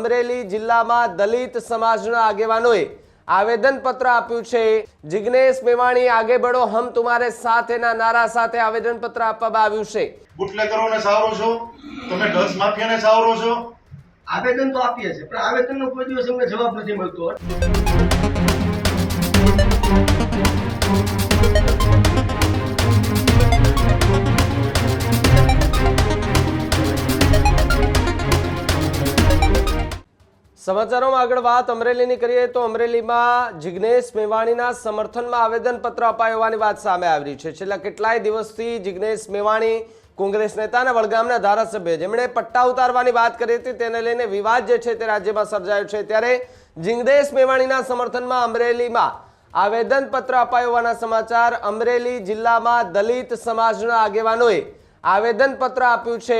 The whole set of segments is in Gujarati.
અમરેલી જિલ્લામાં દલિત સમાજના આગેવાનોએ આવેદનપત્ર આપ્યું છે। જિગ્નેશ મેવાણી આગે બઢો હમ તુમ્હારે સાથેના નારા સાથે આવેદનપત્ર આપવામાં આવ્યું છે। બુટલેગરોને સાવરો છો, તમે ડ્રગ્સ માફિયાને સાવરો છો। આવેદન તો આપીએ છે, પણ આવેદનનો કોઈ દિવસ અમને જવાબ નથી મળતો। સમાચારોમાં આગળ વાત અમરેલીની કરીએ તો અમરેલીમાં જિગ્નેશ મેવાણીના સમર્થનમાં આવેદનપત્ર અપાયો હોવાની વાત સામે આવી રહી છે। છેલ્લા કેટલાય દિવસથી જિગ્નેશ મેવાણી કોંગ્રેસ નેતાના વડગામના ધારાસભ્ય જેમણે પટ્ટા ઉતારવાની વાત કરી હતી તેને લઈને વિવાદ જે છે તે રાજ્યમાં સર્જાયો છે। ત્યારે જિગ્નેશ મેવાણીના સમર્થનમાં અમરેલીમાં આવેદનપત્ર અપાયો હોવાના સમાચાર। અમરેલી જિલ્લામાં દલિત સમાજના આગેવાનોએ આવેદનપત્ર આપ્યું છે।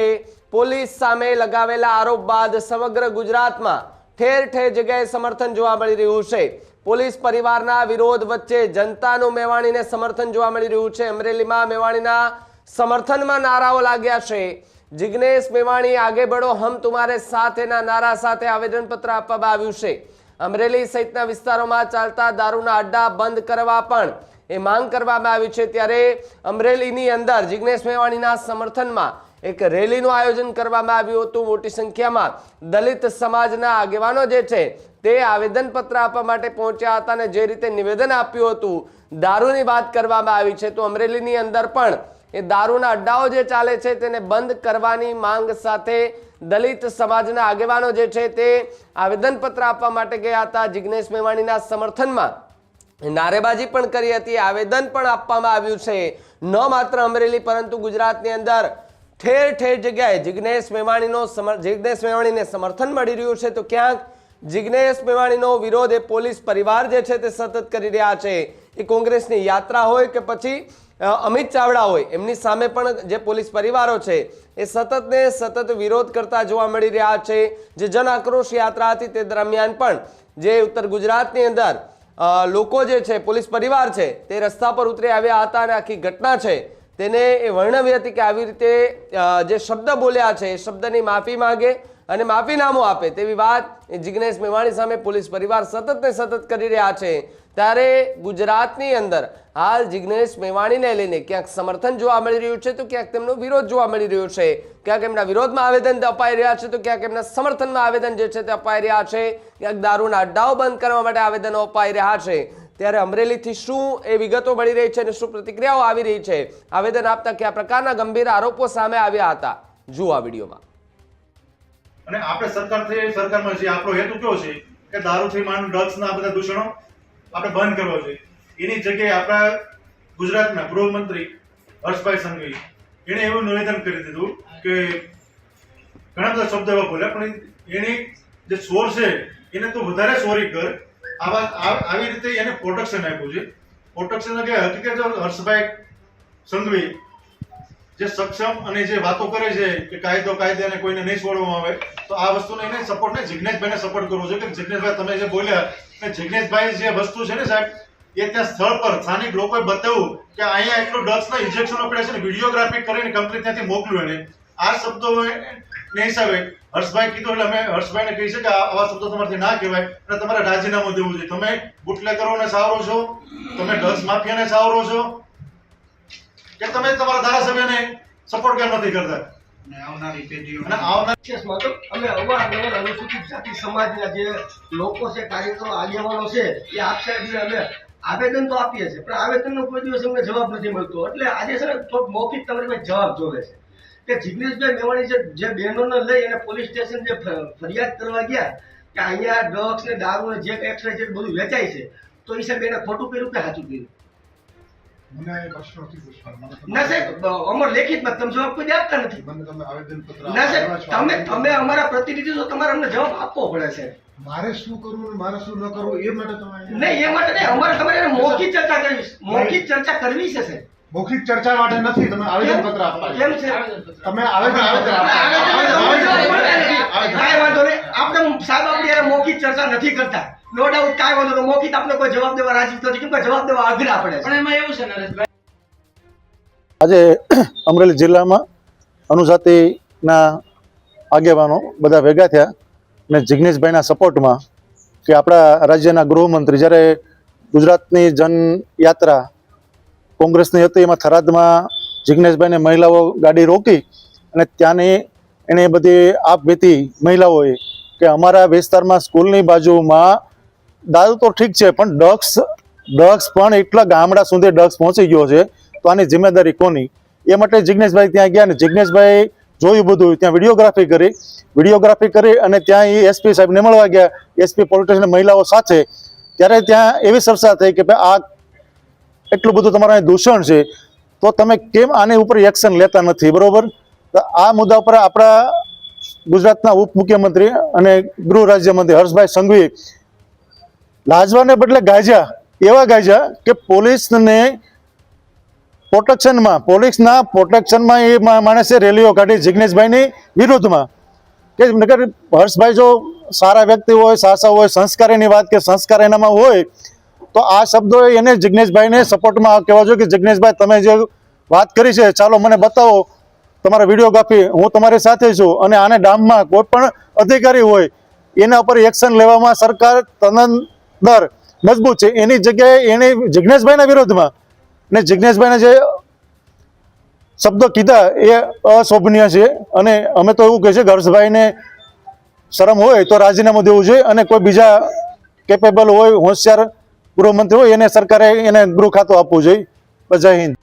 પોલીસ સામે લગાવેલા આરોપ બાદ સમગ્ર ગુજરાતમાં ઠેર ઠેર જગ્યાએ સમર્થન જોવા મળી રહ્યું છે। પોલીસ પરિવારના વિરોધ વચ્ચે જનતાનું મેવાણીને સમર્થન જોવા મળી રહ્યું છે। અમરેલીમાં મેવાણીના સમર્થનમાં નારાઓ લાગ્યા છે। જિગ્નેશ મેવાણી આગે બઢો હમ તુમ્હારે સાથેના નારા સાથે આવેદનપત્ર આપવામાં આવ્યું છે। અમરેલી સહિતના વિસ્તારોમાં ચાલતા દારૂના અડ્ડા બંધ કરવા પણ એ માંગ કરવામાં આવી છે। ત્યારે અમરેલીની અંદર જિગ્નેશ મેવાણીના સમર્થનમાં એક રેલીનું આયોજન કરવામાં આવ્યું હતું। મોટી સંખ્યામાં દલિત સમાજના આગેવાનો જે છે તે આવેદનપત્ર આપવા માટે પહોંચ્યા હતા અને જે રીતે નિવેદન આપ્યું હતું દારૂની વાત કરવામાં આવી છે। તો અમરેલીની અંદર પણ એ દારૂના અડ્ડાઓ જે ચાલે છે તેને બંધ કરવાની માંગ સાથે દલિત સમાજના આગેવાનો જે છે તે આવેદનપત્ર આપવા માટે ગયા હતા। જિગ્નેશ મેવાણીના સમર્થનમાં નારેબાજી પણ કરી હતી, આવેદન પણ આપવામાં આવ્યું છે। ન માત્ર અમરેલી પરંતુ ગુજરાતની અંદર ઠેર ઠેર જગ્યાએ જિગ્નેશ મેવાણીને સમર્થન મળી રહ્યું છે તો ક્યાંક જિગ્નેશ મેવાણીનો વિરોધ એ પોલીસ પરિવાર જે છે તે સતત કરી રહ્યા છે। એ કોંગ્રેસની યાત્રા હોય કે પછી અમિત ચાવડા હોય એમની સામે પણ જે પોલીસ પરિવારો છે એ સતત વિરોધ કરતા જોવા મળી રહ્યા છે। જે જન આક્રોશ યાત્રા હતી તે દરમિયાન પણ જે ઉત્તર ગુજરાતની અંદર લોકો જે છે પોલીસ પરિવાર છે તે રસ્તા પર ઉતરી આવ્યા હતા અને આખી ઘટના છે તેને એ વર્ણવી હતી કે આવી રીતે જે શબ્દ બોલ્યા છે એ શબ્દની માફી માંગે અને માફીનામું આપે તેવી વાત જિગ્નેશ મેવાણી સામે પોલીસ પરિવાર સતત કરી રહ્યા છે। ત્યારે ગુજરાતની અંદર હાલ જિગ્નેશ મેવાણીને લઈને ક્યાંક સમર્થન જોવા મળી રહ્યું છે તો ક્યાંક તેમનો વિરોધ જોવા મળી રહ્યો છે। ક્યાંક એમના વિરોધમાં આવેદન અપાઈ રહ્યા છે તો ક્યાંક એમના સમર્થનમાં આવેદન જે છે તે અપાઈ રહ્યા છે। ક્યાંક દારૂના અડ્ડાઓ બંધ કરવા માટે આવેદનો અપાઈ રહ્યા છે। ત્યારે અમરેલીથી શું એ વિગતો મળી રહી છે અને શું પ્રતિક્રિયાઓ આવી રહી છે, આવેદન આપતા કયા પ્રકારના ગંભીર આરોપો સામે આવ્યા હતા, જુઓ આ વિડીયોમાં। અને આપણે સરકારમાં જે આપણો હેતુ કયો છે કે દારૂથી માંડ ડ્રગ્સના બધા દૂષણો આપણે બંધ કરવા જોઈએ। એની જગ્યાએ આપણા ગુજરાતના ગૃહમંત્રી હર્ષભાઈ સંઘવી એને એવું નિવેદન કરી દીધું કે ઘણા બધા શબ્દ એવા બોલ્યા પણ એની જે ચોર છે એને તું વધારે ચોરી કર આવી રીતે એને પ્રોટેક્શન આપ્યું છે। પ્રોટેક્શન કે હકીકત હર્ષભાઈ સંઘવી જે સક્ષમ અને જે વાતો કરે છે કે કાયદે અને કોઈને નહીં છોડવામાં આવે તો આ વસ્તુને એને સપોર્ટ ને જિગ્નેશભાઈને સપોર્ટ કરવો જોઈએ કે જિગ્નેશભાઈ તમે જે બોલ્યા કે જિગ્નેશભાઈ જે વસ્તુ છે ને સાહેબ એ ત્યાં સ્થળ પર સ્થાનિક લોકોએ બતાવ્યું કે અહીંયા એટલું ડ્રગ્સના ઇન્જેક્શનો પડ્યા છે ને વિડીયોગ્રાફી કરીને કંપની ત્યાંથી મોકલ્યું એને આ શબ્દો ને હિસાબે હર્ષભાઈ કીધું એટલે અમે હર્ષભાઈને કહી છે કે આવા શબ્દો તમારાથી ના કહેવાય અને તમારે રાજીનામું દેવું જોઈએ। તમે બુટલેગરોને સાવરો છો, તમે ડ્રગ્સ માફિયાને સાવરો છો કે તમે તમારા ધારાસભ્યને સપોર્ટ કેમ નથી કરતા? આવનારી પેઢીઓ અમે અવારનવાર અનુસૂચિત જાતિ સમાજના જે લોકો છે, કાર્યકરો, આગેવાનો છે એ આપસાહેબને અમે આવેદન તો આપીએ છીએ પણ આવેદનનો કોઈ દિવસ અમને જવાબ નથી મળતો। એટલે આજે છે ને થોડોક મૌખિક તમારી પાસે જવાબ જોવે છે કે જિગ્નેશભાઈ મેવાણી જે બહેનોને લઈ અને પોલીસ સ્ટેશન જે ફરિયાદ કરવા ગયા કે અહીંયા ડ્રગ્સ ને દારૂ ને જે એક્સ્ટ્રા જે બધું વેચાય છે તો એ સાહેબ એને ખોટું કર્યું કે સાચું કર્યું? ના સાહેબ અમર લેખિતમાં તમે જવાબ કોઈ આપતા નથી। ના સાહેબ તમે અમારા પ્રતિનિધિ છો, તમારે અમને જવાબ આપવો પડે છે। મારે શું કરવું મારે શું ન કરવું એ માટે તમારે નહીં, એ માટે નહીં, અમારે તમારે મૌખિક ચર્ચા કરવી, મૌખિક ચર્ચા કરવી છે સાહેબ। મૌખિક ચર્ચા માટે નથી, તમે આવેદન પત્ર આપવા કેમ છે? તમે આવેદન કાંઈ વાંધો નહીં, આપણે સાહેબ આપણે મૌખિક ચર્ચા નથી કરતા, નો ડાઉટ, કાંઈ વાંધો નહીં, મૌખિક આપણે કોઈ જવાબ દેવા રાજી નથી કેમ કે જવાબ દેવા અઘરા પડે છે। પણ એમાં એવું છે નરેશભાઈ આજે અમરેલી જિલ્લામાં અનુજાતિના આગેવાનો બધા ભેગા થયા અને જિગ્નેશભાઈના સપોર્ટમાં કે આપણા રાજ્યના ગૃહમંત્રી જ્યારે ગુજરાતની જનયાત્રા કોંગ્રેસની હતી એમાં થરાદમાં જિગ્નેશભાઈને મહિલાઓ ગાડી રોકી અને ત્યાંની એને બધી આપવીતી મહિલાઓએ કે અમારા વિસ્તારમાં સ્કૂલની બાજુમાં દારૂ તો ઠીક છે પણ ડ્રગ્સ પણ એટલા ગામડા સુધી ડ્રગ્સ પહોંચી ગયો છે તો આની જિમ્મેદારી કોની? એ માટે જિગ્નેશભાઈ ત્યાં ગયા ને જિગ્નેશભાઈ જોયું બધું, ત્યાં વિડીયોગ્રાફી કરી અને ત્યાં એ એસપી સાહેબને મળવા ગયા, એસપી પોલીસ સ્ટેશન મહિલાઓ સાથે. ત્યારે ત્યાં એવી ચર્ચા થઈ કે ભાઈ આ એટલું બધું તમારા અહીં દૂષણ છે તો તમે કેમ આની ઉપર એક્શન લેતા નથી? બરોબર, તો આ મુદ્દા ઉપર આપણા ગુજરાતના ઉપમુખ્યમંત્રી અને ગૃહ રાજ્યમંત્રી હર્ષભાઈ સંઘવીએ લાજવાને બદલે એવા ગાજ્યા કે પોલીસના પ્રોટેક્શનમાં એ માણસે રેલીઓ કાઢી જિગ્નેશભાઈની વિરુદ્ધમાં કે નકર હર્ષભાઈ જો સારા વ્યક્તિ હોય, સાસા હોય, સંસ્કારીની વાત કે સંસ્કાર એનામાં હોય તો આ શબ્દો એને જિગ્નેશભાઈને સપોર્ટમાં કહેવા જોઈએ કે જિગ્નેશભાઈ તમે જે વાત કરી છે ચાલો મને બતાવો તમારા વિડીયોગ્રાફી, હું તમારી સાથે છું અને આને ડામમાં કોઈ પણ અધિકારી હોય એના ઉપર એક્શન લેવામાં સરકાર તનદર મજબૂત છે. એની જગ્યાએ એને જિગ્નેશભાઈના વિરોધમાં ને જિગ્નેશભાઈને જે શબ્દો કીધા એ અશોભનીય છે અને અમે તો એવું કહે છે કે હર્ષભાઈને શરમ હોય તો રાજીનામું દેવું જોઈએ અને કોઈ બીજા કેપેબલ હોય, હોશિયાર ગૃહમંત્રી હોય એને સરકારે એને ગૃહ ખાતું આપવું જોઈએ. જય હિન્દ.